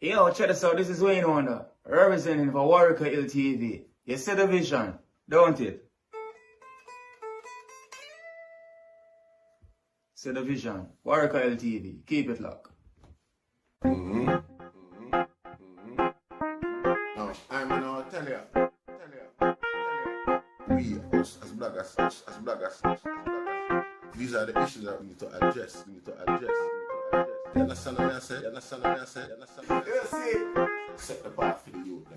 Yo, check this out. This is Wayne Wonder, representing for Warwick Hill TV. You see the vision, don't it? See the vision. Warwick Hill TV. Keep it locked. Now, I'm gonna tell you. We, us as bloggers, these are the issues that we need to address. You understand what I say? You see? Set the path for the youth.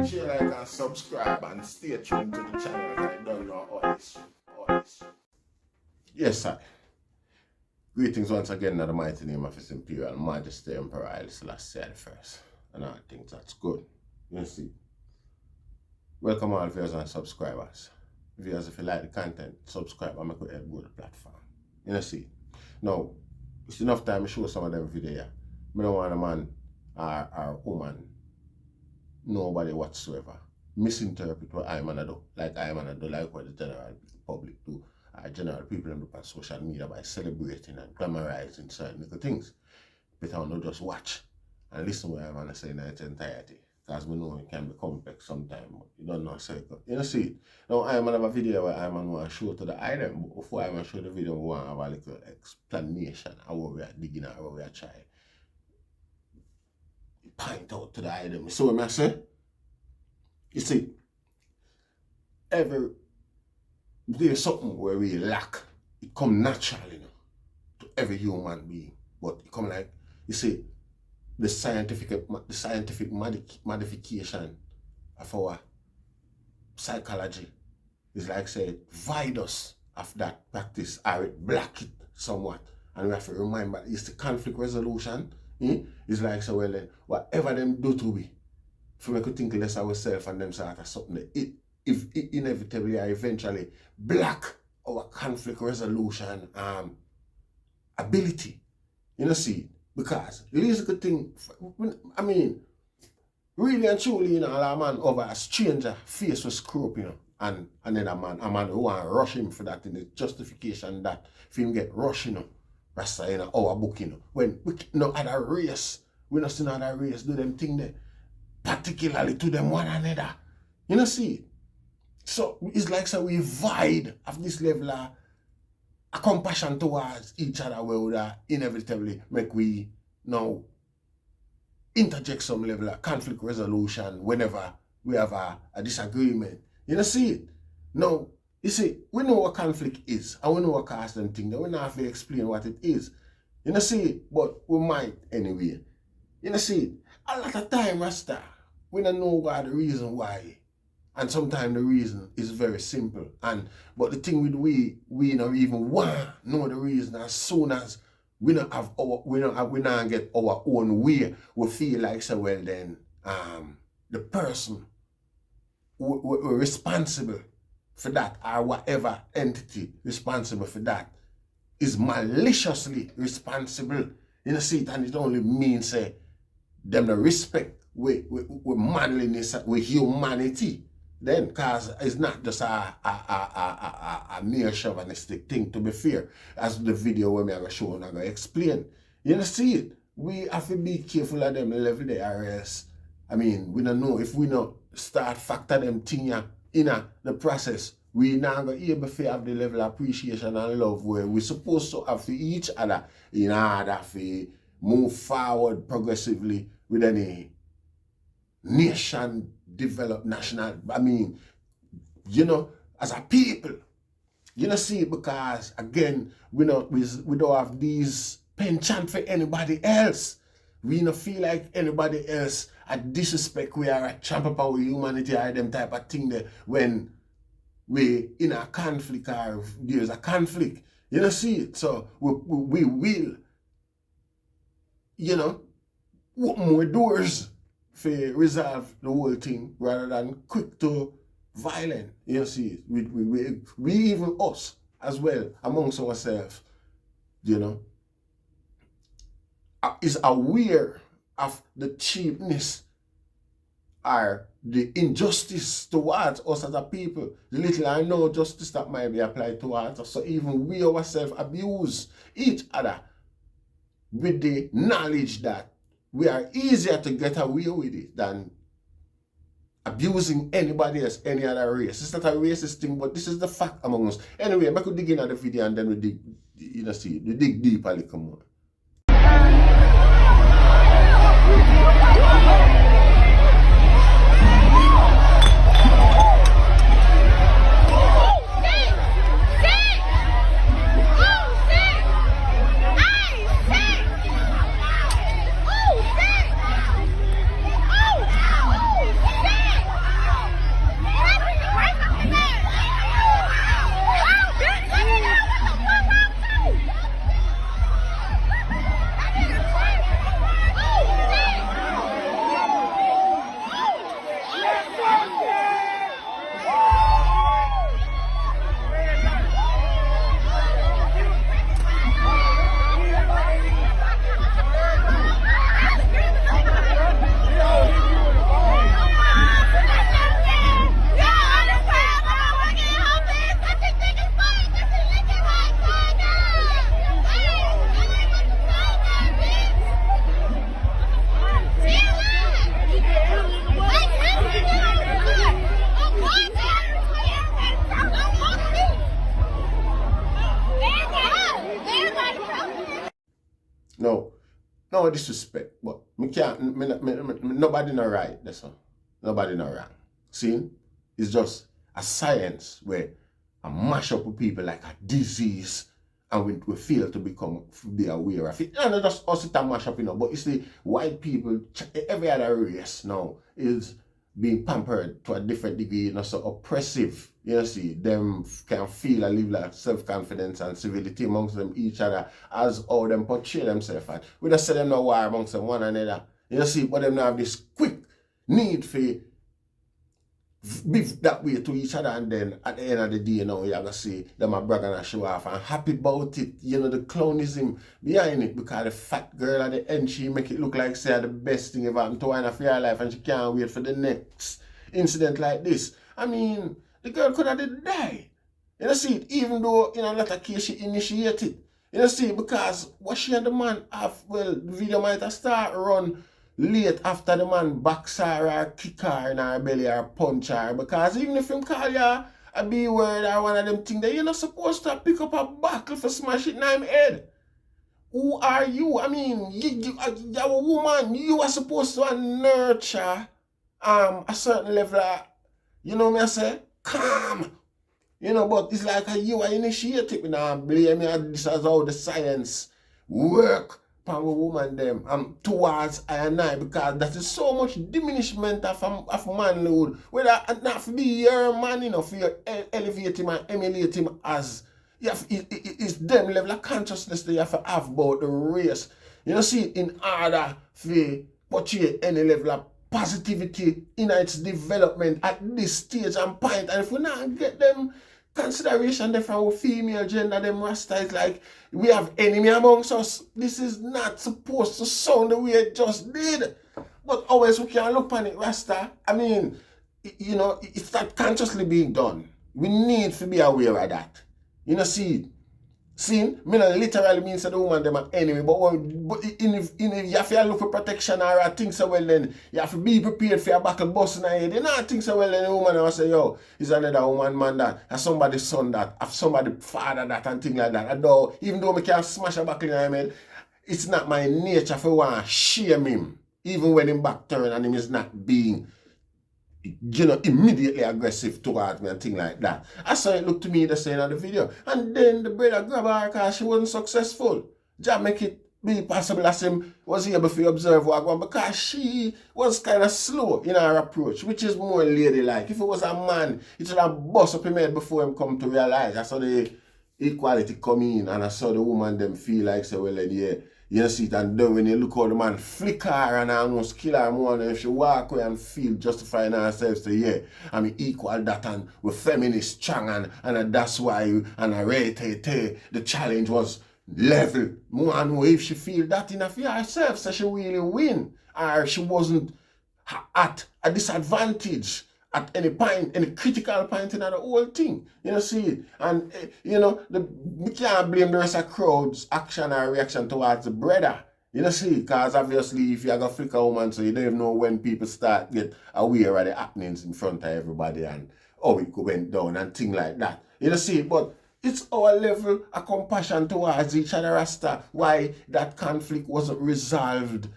Share, like, and subscribe and stay tuned to the channel and I don't know all this. Yes, sir. Greetings once again in the mighty name of His Imperial Majesty Emperor Haile Selassie I. And I think that's good. You see. Welcome all viewers and subscribers. Viewers, if you like the content, subscribe and make it help grow the platform. You see. Now, it's enough time to show some of them videos. I don't want a man or woman, nobody whatsoever, misinterpret what I'm gonna do. Like what the general public do. General people on social media by celebrating and glamorizing certain little things. Better not just watch and listen to what I'm gonna say in its entirety. Because we know it can be complex sometimes, but you don't know circle. You know, see it. Now I'm gonna have a video where I'm gonna show to the item, but before I'm gonna show the video, we want to have a little explanation of what we are digging at, what we are trying. Point out to the item. You see what I say? You see, there's something where we lack. It come naturally, you know, to every human being. But it come like, you see, the scientific modification of our psychology is like say void us of that practice or it block it somewhat. And we have to remember it's the conflict resolution. It's like so well then whatever them do to we, if we could think less of ourselves and them sort of something that it inevitably or eventually block our conflict resolution ability. You know, see, because it is a good thing. I mean, really and truly, you know, a man over a stranger face was screw up, you know, and then a man who want to rush him for that in the justification that for him get rushed, you know, Rasta in our book, you know. When we no other race, we not see no other race do them thing there, particularly to them one another. You know, see. So it's like so we void of this level of a compassion towards each other where we inevitably make we now interject some level of conflict resolution whenever we have a disagreement. You know, see it? Now, you see, we know what conflict is and we know what cause them thing. We don't have to explain what it is. You know, see it? But we might anyway. You know, see it? A lot of time, Rasta, we don't know what the reason why. And sometimes the reason is very simple. But the thing with we don't even want to know the reason. As soon as we not get our own way, we feel like so well then the person we're responsible for that or whatever entity responsible for that is maliciously responsible. You know, see it, and it only means them the respect with manliness, with humanity. Then, because it's not just a mere chauvinistic thing, to be fair, as the video where I'm going to show and I'm going to explain. You know, see it? We have to be careful of them level there, or else, I mean, we don't know if we not start factor them thing in the process, we not going to be able to have the level of appreciation and love where we're supposed to have for each other in order to move forward progressively with any nation develop national, I mean, you know, as a people, you know, see, because again, we don't have these penchant for anybody else. We don't feel like anybody else at disrespect we are a champ up our humanity or them type of thing there when we in a conflict or there's a conflict. You know, see it. So we will, you know, open more doors for resolve the whole thing rather than quick to violent. You see, we even us as well amongst ourselves, you know, is aware of the cheapness or the injustice towards us as a people. The little I know justice that might be applied towards us. So even we ourselves abuse each other with the knowledge that we are easier to get away with it than abusing anybody else, any other race. It's not a racist thing, but this is the fact among us. Anyway, I could dig into the video and then we dig, we dig deep a little more. No disrespect, but nobody not right, that's all. Nobody not wrong. See? It's just a science where I mash up with people like a disease and we fail to be aware of it. And not just us it mash up, but you see, white people, every other race now is being pampered to a different degree, so oppressive. You see, them can feel and live like self-confidence and civility amongst them each other as how them portray themselves. And we just say them no war amongst them one another. You see, but them now have this quick need for be that way to each other, and then at the end of the day, you're gonna see them a brag and show off and happy about it. The clownism behind it, because the fat girl at the end, she make it look like say the best thing ever happened to her in her life, and she can't wait for the next incident like this. I mean, the girl could have died. You see it, even though in a lot of cases she initiated. You see, because what she and the man have, well, the video might have start run late after the man box her or kick her in her belly or punch her, because even if him call you a B word or one of them things, that you're not supposed to pick up a buckle for smash it in him head. Who are you? I mean, you're a woman. You are supposed to nurture a certain level of, you know what I say? Calm. But it's like you are initiated. Blame me, this is how the science work. A woman them towards I and I, because that is so much diminishment of manhood. Whether not for be your man, for you elevate him and emulate him as it's them level of consciousness that you have to have about the race. See, in order for portray any level of positivity in its development at this stage and point. And if we not get them consideration there from our female gender, them Rasta is like we have enemy amongst us. This is not supposed to sound the way it just did. But always we can look on it, Rasta. I mean, it's not consciously being done. We need to be aware of that. See, me not literally means that the woman them an enemy, but you have to look for protection or things so well, then you have to be prepared for a battle busting in your head. You know things so well, then the woman will say, yo, is another woman man that, has somebody's son that, have somebody father that and things like that. Even though I can smash a buckle in my head, it's not my nature for want to shame him, even when him back turn and him is not being immediately aggressive towards me and things like that. I saw it look to me the same in the video. And then the brother grab her because she wasn't successful. Just make it be possible as him was able to observe what going, because she was kind of slow in her approach, which is more ladylike. If it was a man, it should have bust up him head before him come to realize. I saw the equality come in, and I saw the woman them feel like, say, well, then, yeah, you see it, and then when you look how the man flick her and almost kill her more, and if she walk away and feel justifying herself, say, yeah, I mean, equal that, and we're feminist strong, and that's why, and I rate the challenge was level. More and more, if she feel that enough for herself, so she really win, or she wasn't at a disadvantage, at any point, any critical point in the whole thing. You know, see it. And, we can't blame the rest of crowd's action or reaction towards the brother. You know, see, because obviously if you have a flicker woman, so you don't even know when people start get aware of the happenings in front of everybody and how it went down and things like that. You know, see, but it's our level of compassion towards each other, Rasta, why that conflict wasn't resolved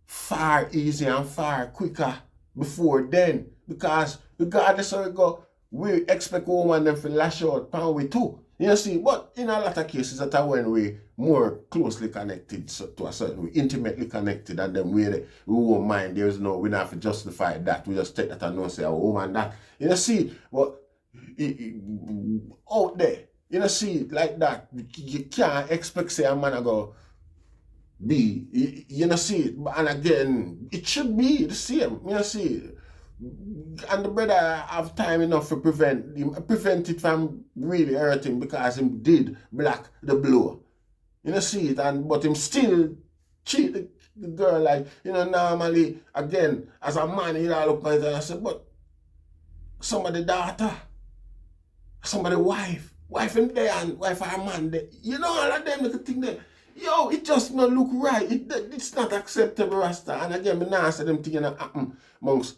far easier and far quicker before then. Because regardless of it go, we expect women them to lash out pan we too. You see, but in a lot of cases that are when we more closely connected to a certain way, intimately connected, and then we won't mind. There is no, we don't have to justify that. We just take that and know say a woman that. You see, but out there, you see, like that, you can't expect say a man go be, you see, and again, it should be the same, you see. And the brother have time enough to prevent it from really hurting because him did block the blow. You know, see it, but him still cheat the girl like, normally, again, as a man, he look at it and say, but somebody daughter, somebody wife him there and wife a man there. All of them little thing there. Yo, it just not look right. It's not acceptable, Rasta. And again, me nah say them things happen amongst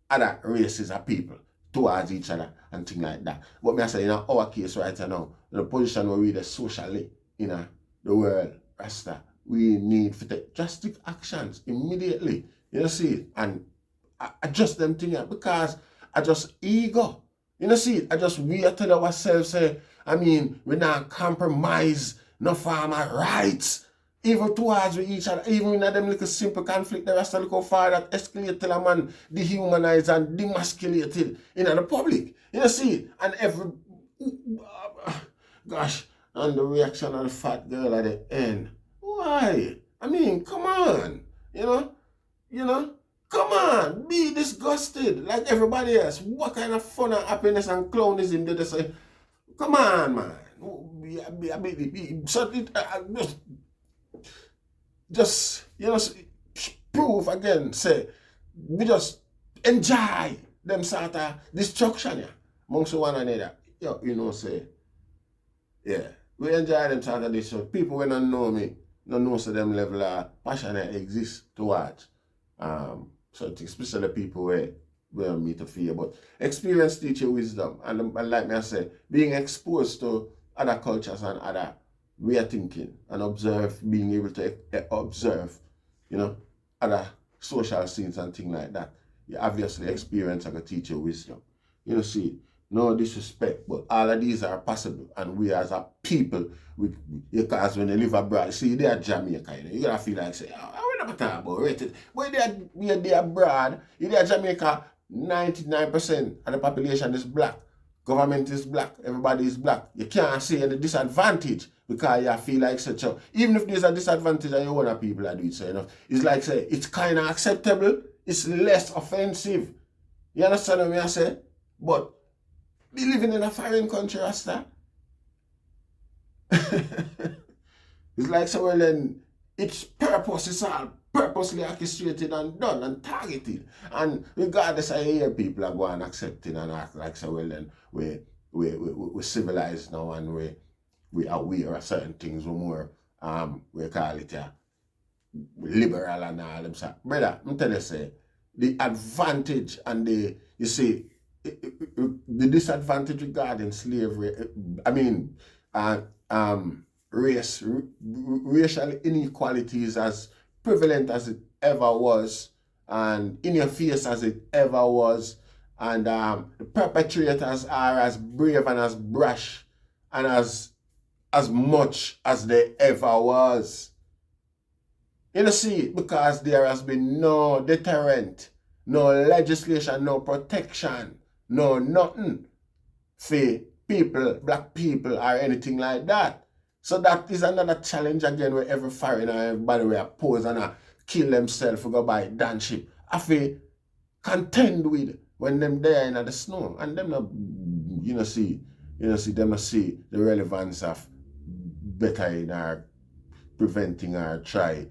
other races of people towards each other and things like that. But me I say in our case right now, the position where we are socially in the world, Rasta, we need to take drastic actions immediately. You see, and adjust them things because I just ego. You see, we are telling ourselves, say, we not compromise no farmer rights. Even towards each other, even in them little simple conflict, the rest of look how far that escalate till a man dehumanized and demasculated in the public. You see, and gosh, and the reaction of the fat girl at the end. Why? Come on. Come on, be disgusted like everybody else. What kind of fun and happiness and clownism did they say? Come on, man. Just prove again, say, we just enjoy them sort of destruction, yeah, amongst one another. Say, yeah, we enjoy them sort of destruction. People when don't know me, don't know so them level of passion that exists towards. Especially people where meet to fear, but experience teach you wisdom. And like me I say, being exposed to other cultures and other way of thinking and being able to observe, other social scenes and things like that. You obviously experience and teach you wisdom. See, no disrespect, but all of these are possible. And we as a people, because when they live abroad, see, they are Jamaica, you gotta feel like, say, we're not talking about rated. But they're abroad, they're Jamaica, 99% of the population is black. Government is black, everybody is black. You can't see any disadvantage because you feel like such a, even if there's a disadvantage and you want people to do it, so it's like say it's kind of acceptable, it's less offensive. You understand what I say? But be living in a foreign country, Rasta. It's like so well then its purpose is all purposely orchestrated and done and targeted. And regardless of here people are going and accepting and act like so well then we're civilized now and we are aware of certain things. We're more we call it liberal and all them stuff. Brother, I'm telling you say the advantage and the disadvantage regarding slavery, racial inequalities as prevalent as it ever was and in your face as it ever was, and the perpetrators are as brave and as brash and as much as they ever was. See, because there has been no deterrent, no legislation, no protection, no nothing for people, black people or anything like that. So that is another challenge again where every foreigner, everybody will oppose and kill themselves for go buy danship. I feel contend with when them there in the snow and them not see the relevance of better in our preventing our try,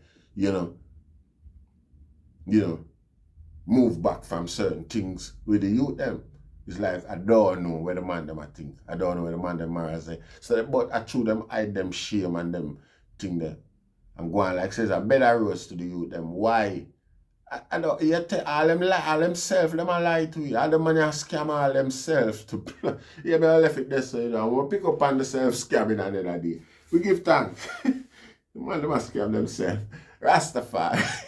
move back from certain things with the youth them. It's like I don't know where the man them I think. I don't know where the man them are say. So but I choose them hide them shame and them thing there. And go on like says a better roast to the youth them. Why? I don't you tell all them lie all themselves, them a lie to you. All the money a scam all themselves to yeah, but I left it there so you know. We'll pick up on the self scamming another day. We give thanks. The man them a scam themselves. Rastafari.